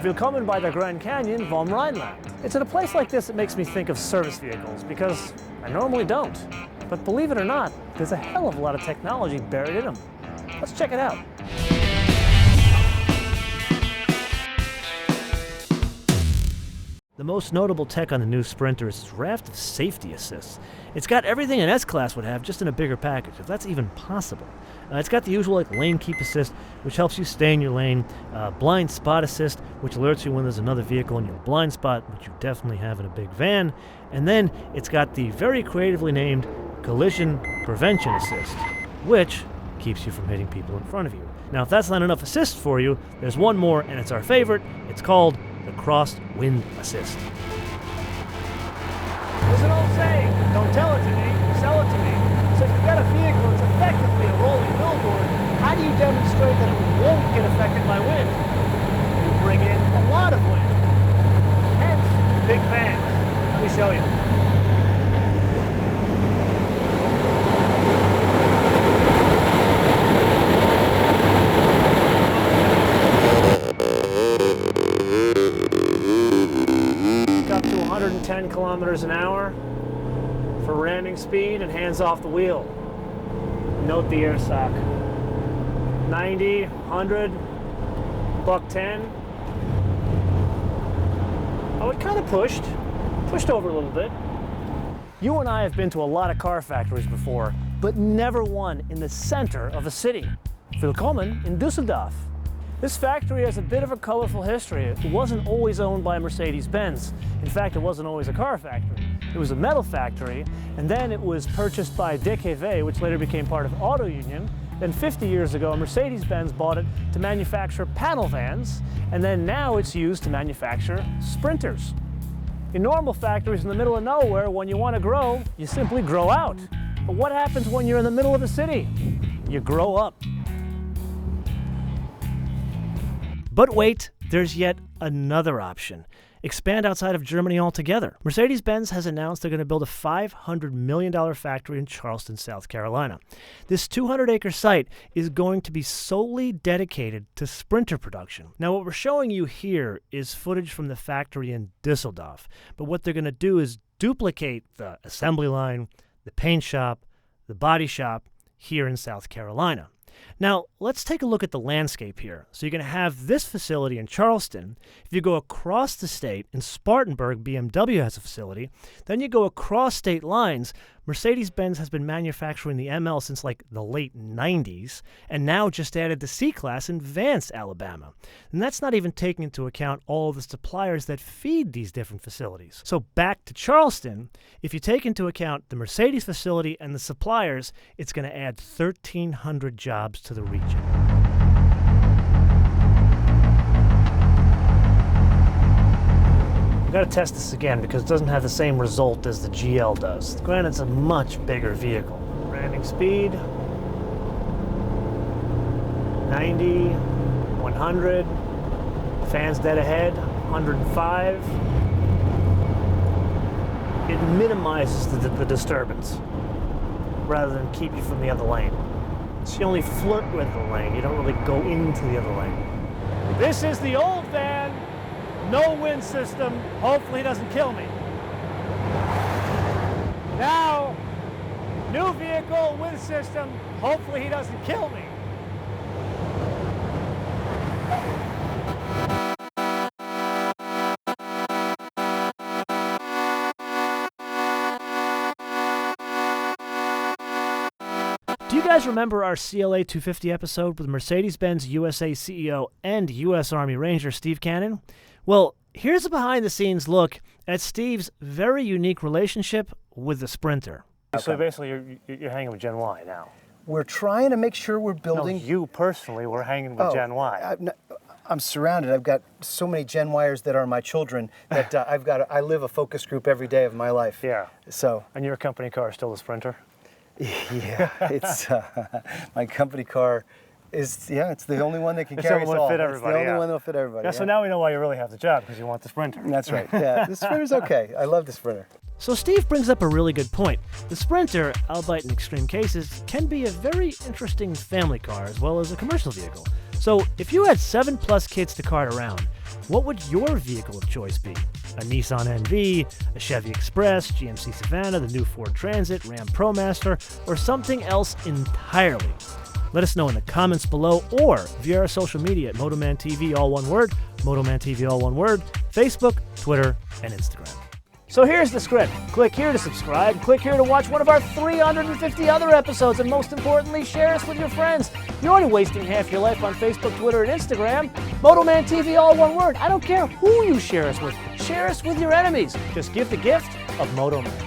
Willkommen bei der Grand Canyon vom Rhineland. It's at a place like this that makes me think of service vehicles because I normally don't. But believe it or not, there's a hell of a lot of technology buried in them. Let's check it out. The most notable tech on the new Sprinter is its raft of safety assists. It's got everything an S-Class would have, just in a bigger package, if that's even possible. It's got the usual lane keep assist, which helps you stay in your lane, blind spot assist, which alerts you when there's another vehicle in your blind spot, which you definitely have in a big van, and then it's got the very creatively named collision prevention assist, which keeps you from hitting people in front of you. Now, if that's not enough assist for you, there's one more, and it's our favorite. It's called the Crosswind assist. There's an old saying, don't tell it to me, sell it to me. So if you've got a vehicle that's effectively a rolling billboard, how do you demonstrate that it won't get affected by wind? You bring in a lot of wind. Hence, big fans. Let me show you. Up to 110 kilometers an hour for ramming speed and hands off the wheel. Note the air sock. 90, 100, buck 10. Oh, it kind of pushed over a little bit. You and I have been to a lot of car factories before, but never one in the center of a city. Willkommen in Düsseldorf. This factory has a bit of a colorful history. It wasn't always owned by Mercedes Benz. In fact, it wasn't always a car factory. It was a metal factory, and then it was purchased by DKV, which later became part of Auto Union. Then 50 years ago, Mercedes Benz bought it to manufacture panel vans, and then now it's used to manufacture sprinters. In normal factories in the middle of nowhere, when you want to grow, you simply grow out. But what happens when you're in the middle of a city? You grow up. But wait, there's yet another option. Expand outside of Germany altogether. Mercedes-Benz has announced they're going to build a $500 million factory in Charleston, South Carolina. This 200-acre site is going to be solely dedicated to Sprinter production. Now, what we're showing you here is footage from the factory in Düsseldorf. But what they're going to do is duplicate the assembly line, the paint shop, the body shop here in South Carolina. Now, let's take a look at the landscape here. So you're going to have this facility in Charleston. If you go across the state, in Spartanburg, BMW has a facility. Then you go across state lines. Mercedes-Benz has been manufacturing the ML since like the late 90s, and now just added the C-Class in Vance, Alabama. And that's not even taking into account all of the suppliers that feed these different facilities. So back to Charleston, if you take into account the Mercedes facility and the suppliers, it's going to add 1,300 jobs to the region. I've got to test this again because it doesn't have the same result as the GL does. Granted, it's a much bigger vehicle. Ramming speed, 90, 100, fans dead ahead, 105. It minimizes the disturbance rather than keep you from the other lane. So you only flirt with the lane, you don't really go into the other lane. This is the old van. No wind system, hopefully it doesn't kill me. Now, new vehicle, wind system, hopefully he doesn't kill me. Do you guys remember our CLA 250 episode with Mercedes-Benz USA CEO and U.S. Army Ranger Steve Cannon? Well, here's a behind-the-scenes look at Steve's very unique relationship with the Sprinter. Okay. So basically, you're hanging with Gen Y now. We're trying to make sure we're building... No, you personally were hanging with Gen Y. I'm surrounded. I've got so many Gen Yers that are my children that I live a focus group every day of my life. Yeah. So. And your company car is still the Sprinter? Yeah, it's my company car. It's the only one that can carry us all. Fit everybody, it's the only one that'll fit everybody. Yeah, so now we know why you really have the job, because you want the Sprinter. That's right. Yeah, the Sprinter's okay. I love the Sprinter. So Steve brings up a really good point. The Sprinter, albeit in extreme cases, can be a very interesting family car as well as a commercial vehicle. So if you had 7+ kids to cart around, What would your vehicle of choice be? A Nissan NV, a Chevy Express, GMC Savannah, the new Ford Transit, Ram ProMaster, or something else entirely? Let us know in the comments below or via our social media at MotoManTV, all one word, MotoManTV, all one word, Facebook, Twitter, and Instagram. So here's the script. Click here to subscribe. Click here to watch one of our 350 other episodes. And most importantly, share us with your friends. You're only wasting half your life on Facebook, Twitter, and Instagram. MotoManTV, all one word. I don't care who you share us with. Share us with your enemies. Just give the gift of MotoMan.